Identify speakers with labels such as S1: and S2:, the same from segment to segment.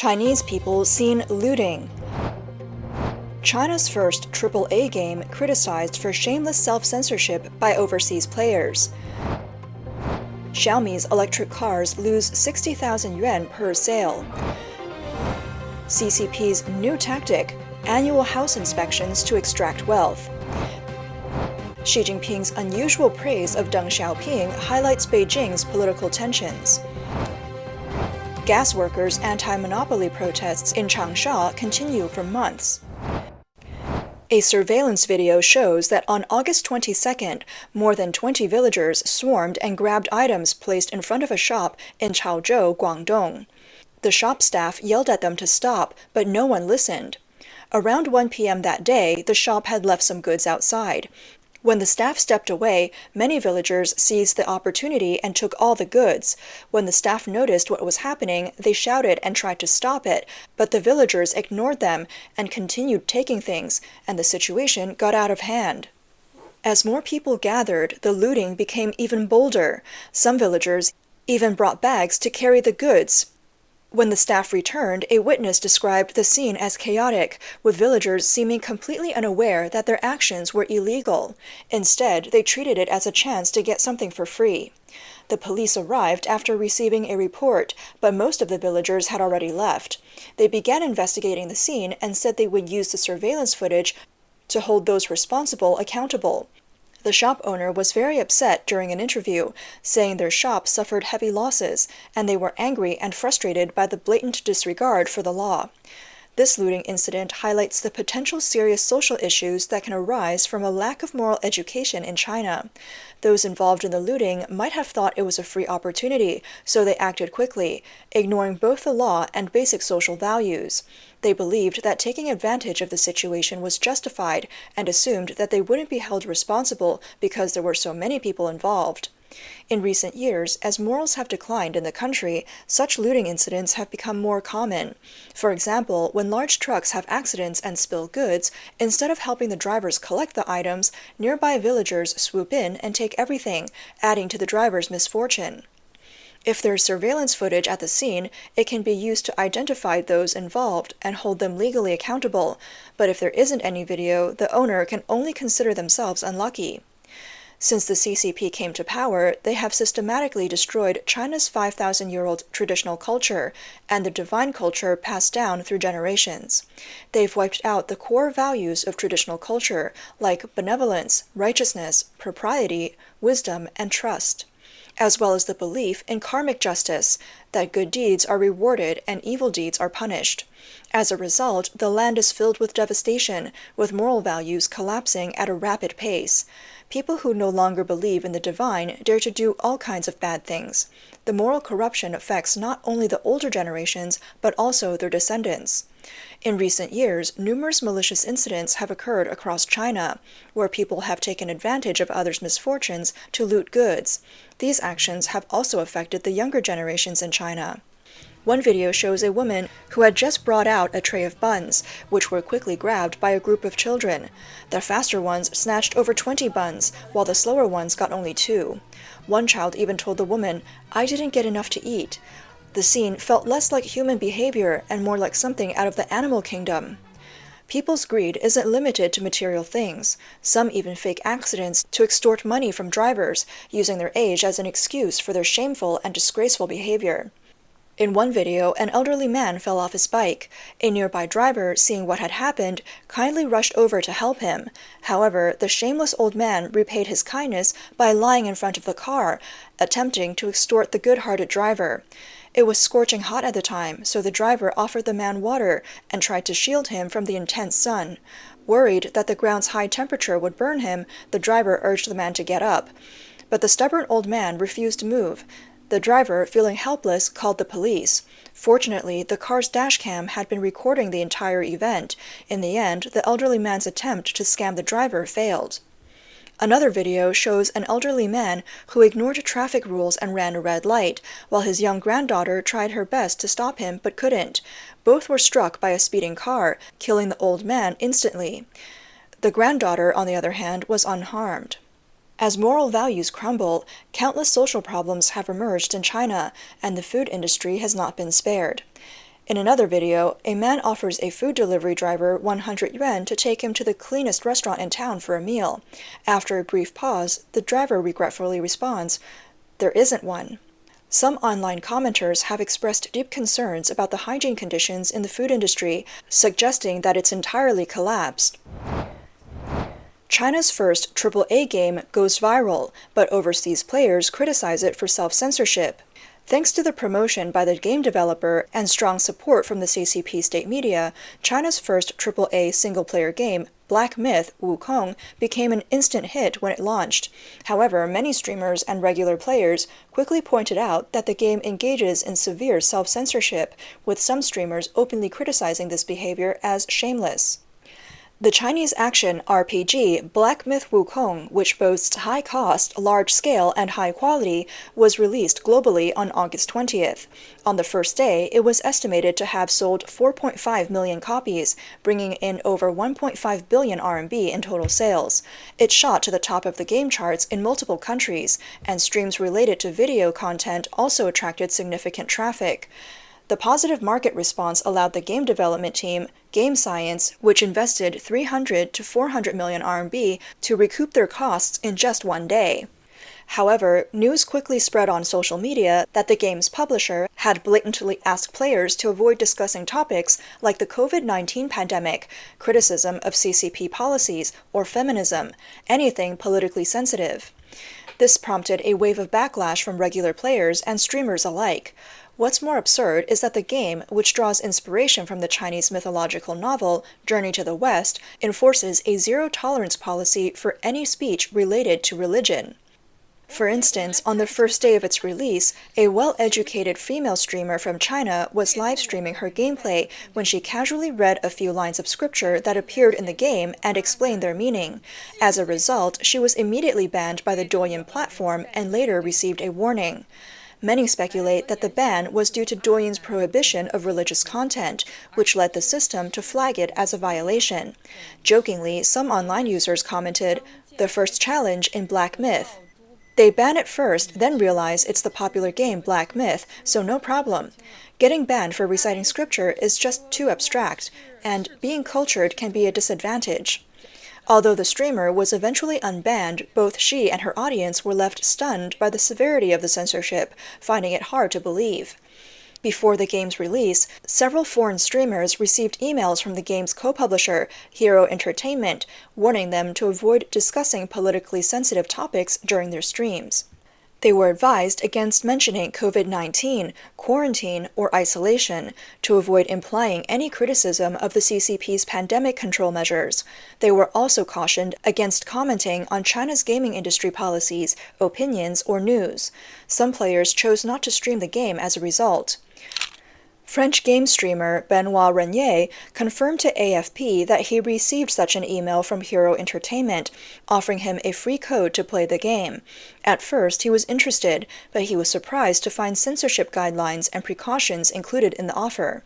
S1: Chinese people seen looting. China's first AAA game criticized for shameless self-censorship by overseas players. Xiaomi's electric cars lose 60,000 yuan per sale. CCP's new tactic, annual house inspections to extract wealth. Xi Jinping's unusual praise of Deng Xiaoping highlights Beijing's political tensions. Gas workers' anti-monopoly protests in Changsha continue for months. A surveillance video shows that on August 22nd, more than 20 villagers swarmed and grabbed items placed in front of a shop in Chaozhou, Guangdong. The shop staff yelled at them to stop, but no one listened. Around 1 p.m. that day, the shop had left some goods outside. When the staff stepped away, many villagers seized the opportunity and took all the goods. When the staff noticed what was happening, they shouted and tried to stop it, but the villagers ignored them and continued taking things, and the situation got out of hand. As more people gathered, the looting became even bolder. Some villagers even brought bags to carry the goods. When the staff returned, a witness described the scene as chaotic, with villagers seeming completely unaware that their actions were illegal. Instead, they treated it as a chance to get something for free. The police arrived after receiving a report, but most of the villagers had already left. They began investigating the scene and said they would use the surveillance footage to hold those responsible accountable. The shop owner was very upset during an interview, saying their shop suffered heavy losses, and they were angry and frustrated by the blatant disregard for the law. This looting incident highlights the potential serious social issues that can arise from a lack of moral education in China. Those involved in the looting might have thought it was a free opportunity, so they acted quickly, ignoring both the law and basic social values. They believed that taking advantage of the situation was justified and assumed that they wouldn't be held responsible because there were so many people involved. In recent years, as morals have declined in the country, such looting incidents have become more common. For example, when large trucks have accidents and spill goods, instead of helping the drivers collect the items, nearby villagers swoop in and take everything, adding to the driver's misfortune. If there's surveillance footage at the scene, it can be used to identify those involved and hold them legally accountable, but if there isn't any video, the owner can only consider themselves unlucky. Since the CCP came to power, they have systematically destroyed China's 5,000-year-old traditional culture and the divine culture passed down through generations. They've wiped out the core values of traditional culture, like benevolence, righteousness, propriety, wisdom, and trust, as well as the belief in karmic justice, that good deeds are rewarded and evil deeds are punished. As a result, the land is filled with devastation, with moral values collapsing at a rapid pace. People who no longer believe in the divine dare to do all kinds of bad things. The moral corruption affects not only the older generations, but also their descendants. In recent years, numerous malicious incidents have occurred across China, where people have taken advantage of others' misfortunes to loot goods. These actions have also affected the younger generations in China. One video shows a woman who had just brought out a tray of buns, which were quickly grabbed by a group of children. The faster ones snatched over 20 buns, while the slower ones got only 2. One child even told the woman, "I didn't get enough to eat." The scene felt less like human behavior and more like something out of the animal kingdom. People's greed isn't limited to material things. Some even fake accidents to extort money from drivers, using their age as an excuse for their shameful and disgraceful behavior. In one video, an elderly man fell off his bike. A nearby driver, seeing what had happened, kindly rushed over to help him. However, the shameless old man repaid his kindness by lying in front of the car, attempting to extort the good-hearted driver. It was scorching hot at the time, so the driver offered the man water and tried to shield him from the intense sun. Worried that the ground's high temperature would burn him, the driver urged the man to get up. But the stubborn old man refused to move. The driver, feeling helpless, called the police. Fortunately, the car's dashcam had been recording the entire event. In the end, the elderly man's attempt to scam the driver failed. Another video shows an elderly man who ignored traffic rules and ran a red light, while his young granddaughter tried her best to stop him but couldn't. Both were struck by a speeding car, killing the old man instantly. The granddaughter, on the other hand, was unharmed. As moral values crumble, countless social problems have emerged in China, and the food industry has not been spared. In another video, a man offers a food delivery driver 100 yuan to take him to the cleanest restaurant in town for a meal. After a brief pause, the driver regretfully responds, "There isn't one." Some online commenters have expressed deep concerns about the hygiene conditions in the food industry, suggesting that it's entirely collapsed. China's first AAA game goes viral, but overseas players criticize it for self-censorship. Thanks to the promotion by the game developer and strong support from the CCP state media, China's first AAA single-player game, Black Myth: Wukong, became an instant hit when it launched. However, many streamers and regular players quickly pointed out that the game engages in severe self-censorship, with some streamers openly criticizing this behavior as shameless. The Chinese action RPG Black Myth: Wukong, which boasts high cost, large scale, and high quality, was released globally on August 20th. On the first day, it was estimated to have sold 4.5 million copies, bringing in over 1.5 billion RMB in total sales. It shot to the top of the game charts in multiple countries, and streams related to video content also attracted significant traffic. The positive market response allowed the game development team, Game Science, which invested 300 to 400 million RMB, to recoup their costs in just one day. However, news quickly spread on social media that the game's publisher had blatantly asked players to avoid discussing topics like the COVID-19 pandemic, criticism of CCP policies, or feminism, anything politically sensitive. This prompted a wave of backlash from regular players and streamers alike. What's more absurd is that the game, which draws inspiration from the Chinese mythological novel Journey to the West, enforces a zero-tolerance policy for any speech related to religion. For instance, on the first day of its release, a well-educated female streamer from China was live-streaming her gameplay when she casually read a few lines of scripture that appeared in the game and explained their meaning. As a result, she was immediately banned by the Douyin platform and later received a warning. Many speculate that the ban was due to Douyin's prohibition of religious content, which led the system to flag it as a violation. Jokingly, some online users commented, "The first challenge in Black Myth." They ban it first, then realize it's the popular game Black Myth, so no problem. Getting banned for reciting scripture is just too abstract, and being cultured can be a disadvantage. Although the streamer was eventually unbanned, both she and her audience were left stunned by the severity of the censorship, finding it hard to believe. Before the game's release, several foreign streamers received emails from the game's co-publisher, Hero Entertainment, warning them to avoid discussing politically sensitive topics during their streams. They were advised against mentioning COVID-19, quarantine, or isolation, to avoid implying any criticism of the CCP's pandemic control measures. They were also cautioned against commenting on China's gaming industry policies, opinions, or news. Some players chose not to stream the game as a result. French game streamer Benoit Renier confirmed to AFP that he received such an email from Hero Entertainment, offering him a free code to play the game. At first, he was interested, but he was surprised to find censorship guidelines and precautions included in the offer.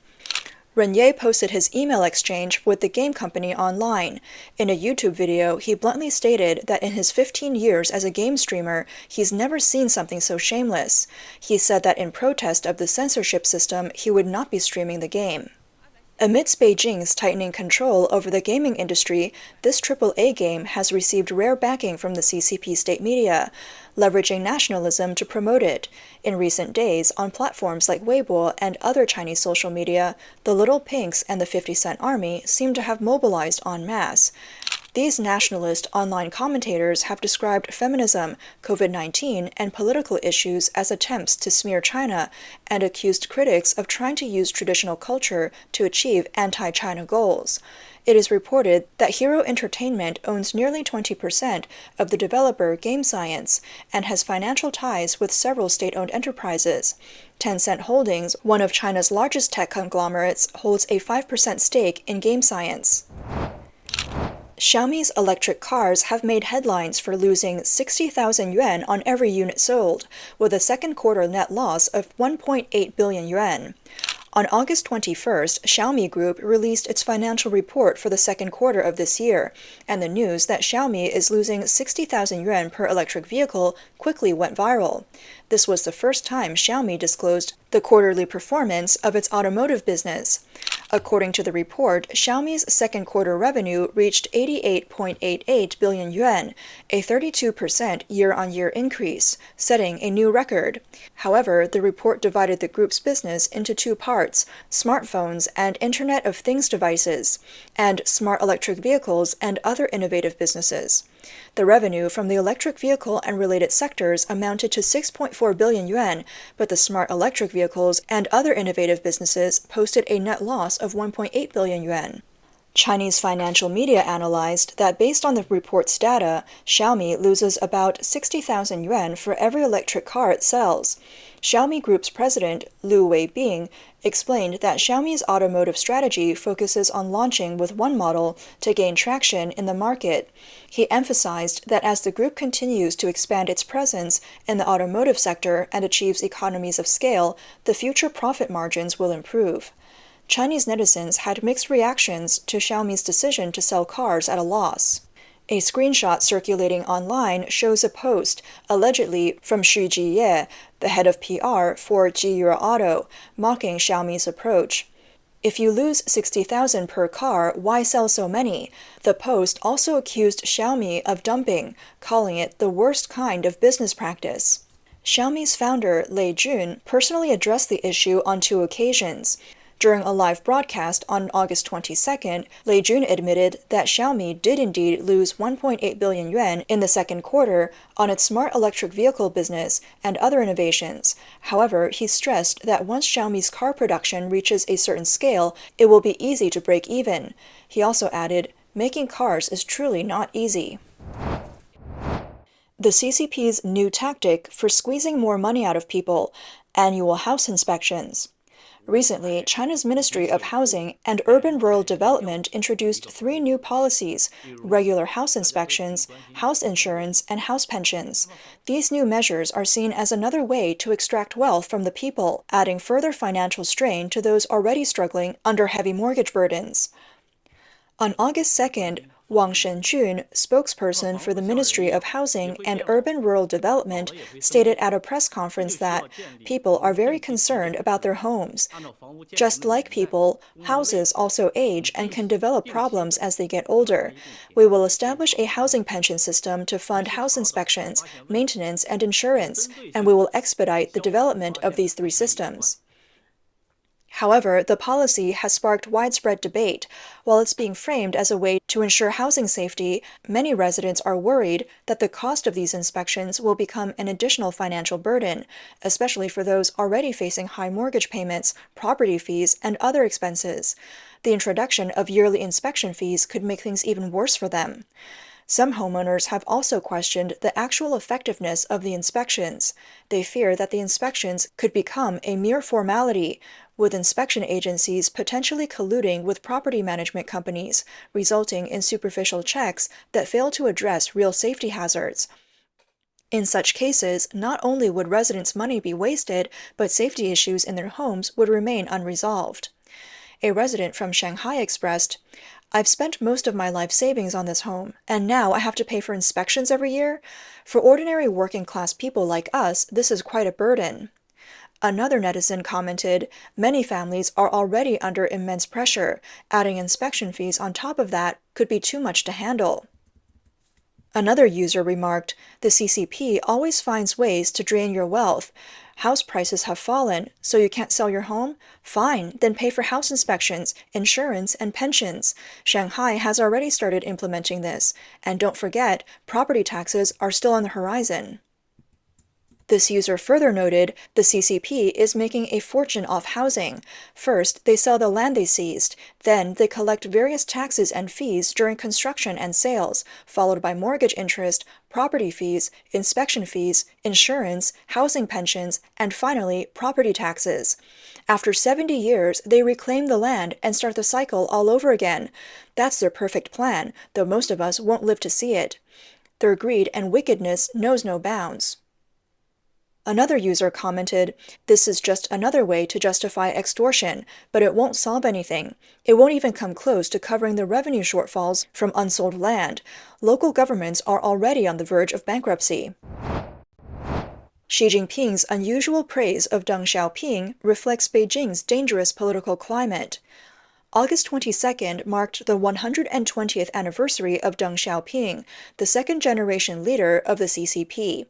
S1: Renier posted his email exchange with the game company online. In a YouTube video, he bluntly stated that in his 15 years as a game streamer, he's never seen something so shameless. He said that in protest of the censorship system, he would not be streaming the game. Amidst Beijing's tightening control over the gaming industry, this AAA game has received rare backing from the CCP state media, leveraging nationalism to promote it. In recent days, on platforms like Weibo and other Chinese social media, the Little Pinks and the 50 Cent Army seem to have mobilized en masse. These nationalist online commentators have described feminism, COVID-19, and political issues as attempts to smear China and accused critics of trying to use traditional culture to achieve anti-China goals. It is reported that Hero Entertainment owns nearly 20% of the developer Game Science and has financial ties with several state-owned enterprises. Tencent Holdings, one of China's largest tech conglomerates, holds a 5% stake in Game Science. Xiaomi's electric cars have made headlines for losing 60,000 yuan on every unit sold, with a second quarter net loss of 1.8 billion yuan. On August 21st, Xiaomi Group released its financial report for the second quarter of this year, and the news that Xiaomi is losing 60,000 yuan per electric vehicle quickly went viral. This was the first time Xiaomi disclosed the quarterly performance of its automotive business. According to the report, Xiaomi's second quarter revenue reached 88.88 billion yuan, a 32% year-on-year increase, setting a new record. However, the report divided the group's business into two parts: smartphones and Internet of Things devices, and smart electric vehicles and other innovative businesses. The revenue from the electric vehicle and related sectors amounted to 6.4 billion yuan, but the smart electric vehicles and other innovative businesses posted a net loss of 1.8 billion yuan. Chinese financial media analyzed that based on the report's data, Xiaomi loses about 60,000 yuan for every electric car it sells. Xiaomi Group's president, Lu Weibing, explained that Xiaomi's automotive strategy focuses on launching with one model to gain traction in the market. He emphasized that as the group continues to expand its presence in the automotive sector and achieves economies of scale, the future profit margins will improve. Chinese netizens had mixed reactions to Xiaomi's decision to sell cars at a loss. A screenshot circulating online shows a post, allegedly from Xu Jiye, the head of PR for Jiyue Auto, mocking Xiaomi's approach. "If you lose 60,000 per car, why sell so many?" The post also accused Xiaomi of dumping, calling it the worst kind of business practice. Xiaomi's founder, Lei Jun, personally addressed the issue on two occasions. During a live broadcast on August 22nd, Lei Jun admitted that Xiaomi did indeed lose 1.8 billion yuan in the second quarter on its smart electric vehicle business and other innovations. However, he stressed that once Xiaomi's car production reaches a certain scale, it will be easy to break even. He also added, "Making cars is truly not easy." The CCP's new tactic for squeezing more money out of people: annual house inspections. Recently, China's Ministry of Housing and Urban-Rural Development introduced three new policies: regular house inspections, house insurance, and house pensions. These new measures are seen as another way to extract wealth from the people, adding further financial strain to those already struggling under heavy mortgage burdens. On August 2nd, Wang Shenjun, spokesperson for the Ministry of Housing and Urban-Rural Development, stated at a press conference that people are very concerned about their homes. Just like people, houses also age and can develop problems as they get older. We will establish a housing pension system to fund house inspections, maintenance, and insurance, and we will expedite the development of these three systems. However, the policy has sparked widespread debate. While it's being framed as a way to ensure housing safety, many residents are worried that the cost of these inspections will become an additional financial burden, especially for those already facing high mortgage payments, property fees, and other expenses. The introduction of yearly inspection fees could make things even worse for them. Some homeowners have also questioned the actual effectiveness of the inspections. They fear that the inspections could become a mere formality, with inspection agencies potentially colluding with property management companies, resulting in superficial checks that fail to address real safety hazards. In such cases, not only would residents' money be wasted, but safety issues in their homes would remain unresolved. A resident from Shanghai expressed, "I've spent most of my life savings on this home, and now I have to pay for inspections every year? For ordinary working-class people like us, this is quite a burden." Another netizen commented, "Many families are already under immense pressure. Adding inspection fees on top of that could be too much to handle." Another user remarked, "The CCP always finds ways to drain your wealth. House prices have fallen, so you can't sell your home? Fine, then pay for house inspections, insurance, and pensions. Shanghai has already started implementing this. And don't forget, property taxes are still on the horizon." This user further noted, the CCP is making a fortune off housing. First, they sell the land they seized. Then, they collect various taxes and fees during construction and sales, followed by mortgage interest, property fees, inspection fees, insurance, housing pensions, and finally, property taxes. After 70 years, they reclaim the land and start the cycle all over again. That's their perfect plan, though most of us won't live to see it. Their greed and wickedness knows no bounds. Another user commented, "This is just another way to justify extortion, but it won't solve anything. It won't even come close to covering the revenue shortfalls from unsold land. Local governments are already on the verge of bankruptcy." Xi Jinping's unusual praise of Deng Xiaoping reflects Beijing's dangerous political climate. August 22nd marked the 120th anniversary of Deng Xiaoping, the second-generation leader of the CCP.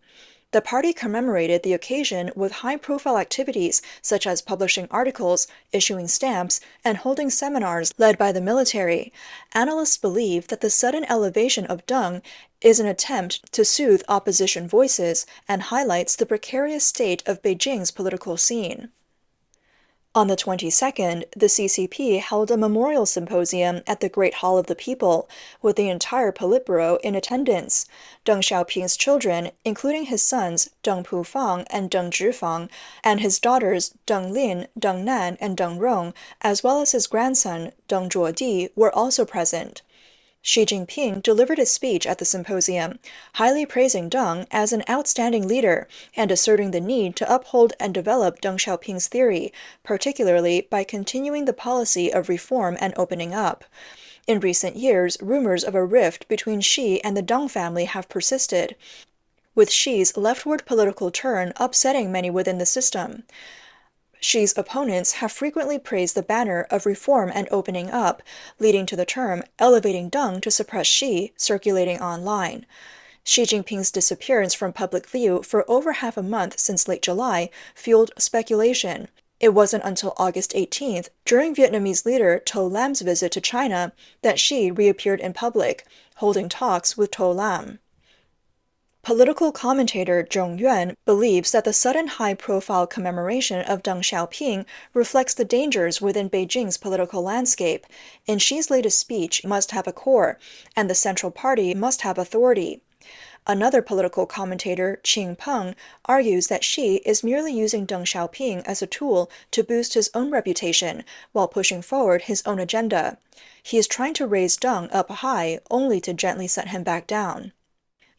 S1: The party commemorated the occasion with high-profile activities such as publishing articles, issuing stamps, and holding seminars led by the military. Analysts believe that the sudden elevation of Deng is an attempt to soothe opposition voices and highlights the precarious state of Beijing's political scene. On the 22nd, the CCP held a memorial symposium at the Great Hall of the People, with the entire Politburo in attendance. Deng Xiaoping's children, including his sons Deng Pufang and Deng Zhifang, and his daughters Deng Lin, Deng Nan, and Deng Rong, as well as his grandson Deng Zhuodi, were also present. Xi Jinping delivered a speech at the symposium, highly praising Deng as an outstanding leader and asserting the need to uphold and develop Deng Xiaoping's theory, particularly by continuing the policy of reform and opening up. In recent years, rumors of a rift between Xi and the Deng family have persisted, with Xi's leftward political turn upsetting many within the system. Xi's opponents have frequently praised the banner of reform and opening up, leading to the term elevating Deng to suppress Xi circulating online. Xi Jinping's disappearance from public view for over half a month since late July fueled speculation. It wasn't until August 18th, during Vietnamese leader To Lam's visit to China, that Xi reappeared in public, holding talks with To Lam. Political commentator Yuan believes that the sudden high-profile commemoration of Deng Xiaoping reflects the dangers within Beijing's political landscape, and Xi's latest speech must have a core, and the Central Party must have authority. Another political commentator, Qing Peng, argues that Xi is merely using Deng Xiaoping as a tool to boost his own reputation while pushing forward his own agenda. He is trying to raise Deng up high only to gently set him back down.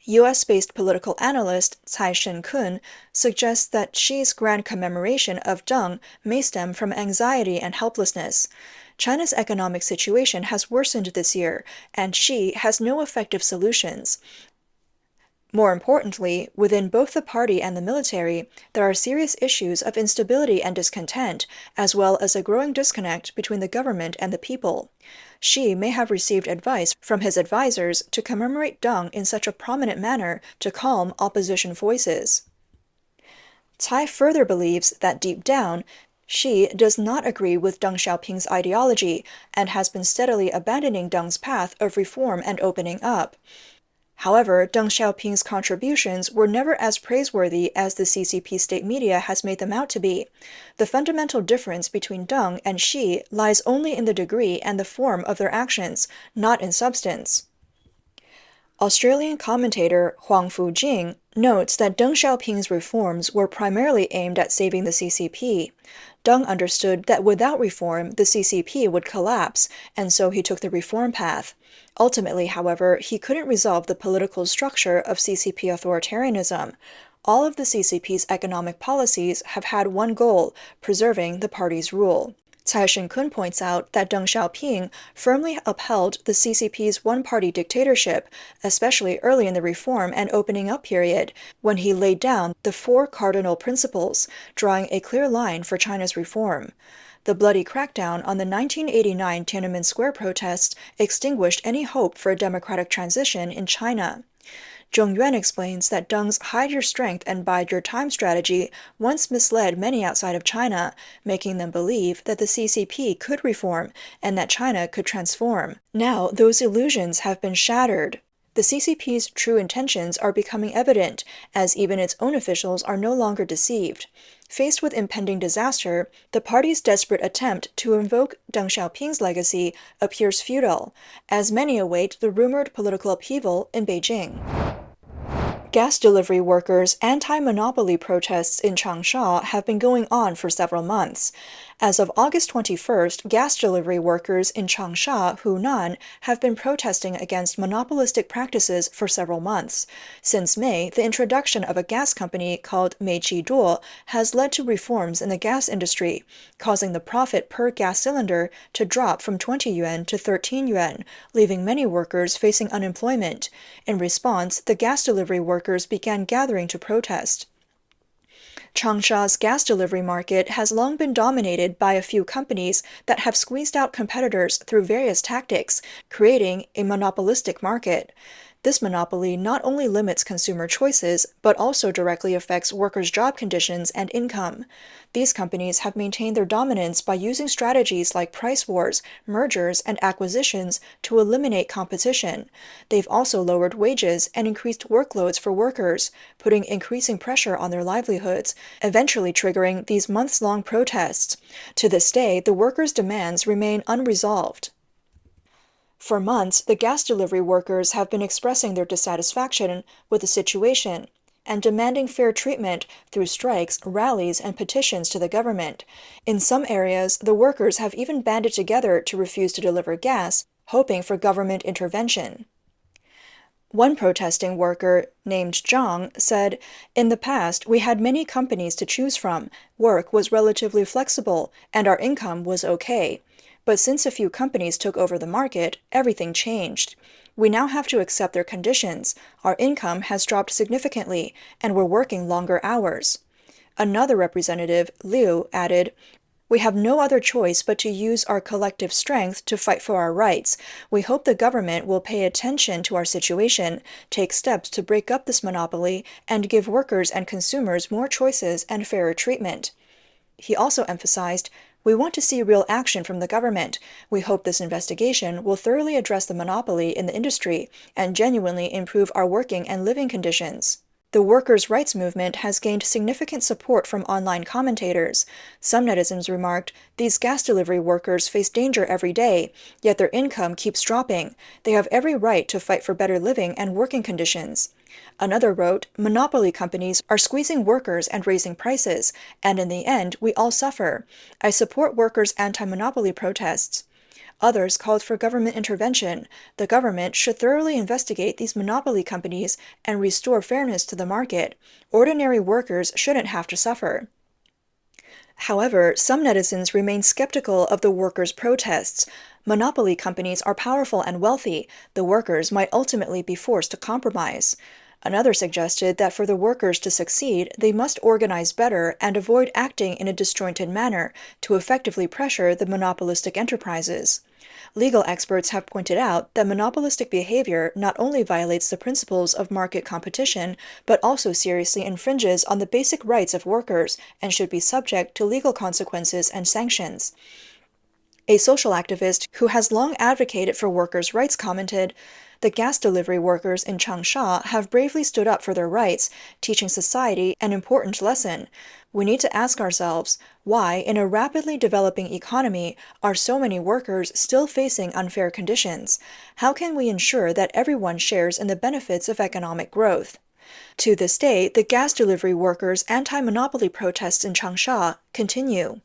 S1: U.S.-based political analyst Cai Shen-kun suggests that Xi's grand commemoration of Deng may stem from anxiety and helplessness. China's economic situation has worsened this year, and Xi has no effective solutions. More importantly, within both the party and the military, there are serious issues of instability and discontent, as well as a growing disconnect between the government and the people. Xi may have received advice from his advisors to commemorate Deng in such a prominent manner to calm opposition voices. Cai further believes that deep down, Xi does not agree with Deng Xiaoping's ideology and has been steadily abandoning Deng's path of reform and opening up. However, Deng Xiaoping's contributions were never as praiseworthy as the CCP state media has made them out to be. The fundamental difference between Deng and Xi lies only in the degree and the form of their actions, not in substance. Australian commentator Huang Fujing notes that Deng Xiaoping's reforms were primarily aimed at saving the CCP. Deng understood that without reform, the CCP would collapse, and so he took the reform path. Ultimately, however, he couldn't resolve the political structure of CCP authoritarianism. All of the CCP's economic policies have had one goal: preserving the party's rule. Cai Shen-kun points out that Deng Xiaoping firmly upheld the CCP's one-party dictatorship, especially early in the reform and opening up period, when he laid down the four cardinal principles, drawing a clear line for China's reform. The bloody crackdown on the 1989 Tiananmen Square protests extinguished any hope for a democratic transition in China. Yuan explains that Deng's hide your strength and bide your time strategy once misled many outside of China, making them believe that the CCP could reform and that China could transform. Now, those illusions have been shattered. The CCP's true intentions are becoming evident, as even its own officials are no longer deceived. Faced with impending disaster, the party's desperate attempt to invoke Deng Xiaoping's legacy appears futile, as many await the rumored political upheaval in Beijing. Gas delivery workers' anti-monopoly protests in Changsha have been going on for several months. As of August 21st, gas delivery workers in Changsha, Hunan, have been protesting against monopolistic practices for several months. Since May, the introduction of a gas company called Meiqiduo has led to reforms in the gas industry, causing the profit per gas cylinder to drop from 20 yuan to 13 yuan, leaving many workers facing unemployment. In response, the gas delivery workers began gathering to protest. Changsha's gas delivery market has long been dominated by a few companies that have squeezed out competitors through various tactics, creating a monopolistic market. This monopoly not only limits consumer choices, but also directly affects workers' job conditions and income. These companies have maintained their dominance by using strategies like price wars, mergers, and acquisitions to eliminate competition. They've also lowered wages and increased workloads for workers, putting increasing pressure on their livelihoods, eventually triggering these months-long protests. To this day, the workers' demands remain unresolved. For months, the gas delivery workers have been expressing their dissatisfaction with the situation and demanding fair treatment through strikes, rallies, and petitions to the government. In some areas, the workers have even banded together to refuse to deliver gas, hoping for government intervention. One protesting worker, named Deng, said, "In the past, we had many companies to choose from, work was relatively flexible, and our income was okay. But since a few companies took over the market, everything changed. We now have to accept their conditions. Our income has dropped significantly, and we're working longer hours." Another representative, Liu, added, "We have no other choice but to use our collective strength to fight for our rights. We hope the government will pay attention to our situation, take steps to break up this monopoly, and give workers and consumers more choices and fairer treatment." He also emphasized, "We want to see real action from the government. We hope this investigation will thoroughly address the monopoly in the industry and genuinely improve our working and living conditions." The workers' rights movement has gained significant support from online commentators. Some netizens remarked, "These gas delivery workers face danger every day, yet their income keeps dropping. They have every right to fight for better living and working conditions." Another wrote, "Monopoly companies are squeezing workers and raising prices, and in the end, we all suffer. I support workers' anti-monopoly protests." Others called for government intervention. The government should thoroughly investigate these monopoly companies and restore fairness to the market. Ordinary workers shouldn't have to suffer. However, some netizens remain skeptical of the workers' protests. Monopoly companies are powerful and wealthy. The workers might ultimately be forced to compromise. Another suggested that for the workers to succeed, they must organize better and avoid acting in a disjointed manner to effectively pressure the monopolistic enterprises. Legal experts have pointed out that monopolistic behavior not only violates the principles of market competition, but also seriously infringes on the basic rights of workers and should be subject to legal consequences and sanctions. A social activist who has long advocated for workers' rights commented, "The gas delivery workers in Changsha have bravely stood up for their rights, teaching society an important lesson. We need to ask ourselves, why, in a rapidly developing economy, are so many workers still facing unfair conditions? How can we ensure that everyone shares in the benefits of economic growth?" To this day, the gas delivery workers' anti-monopoly protests in Changsha continue.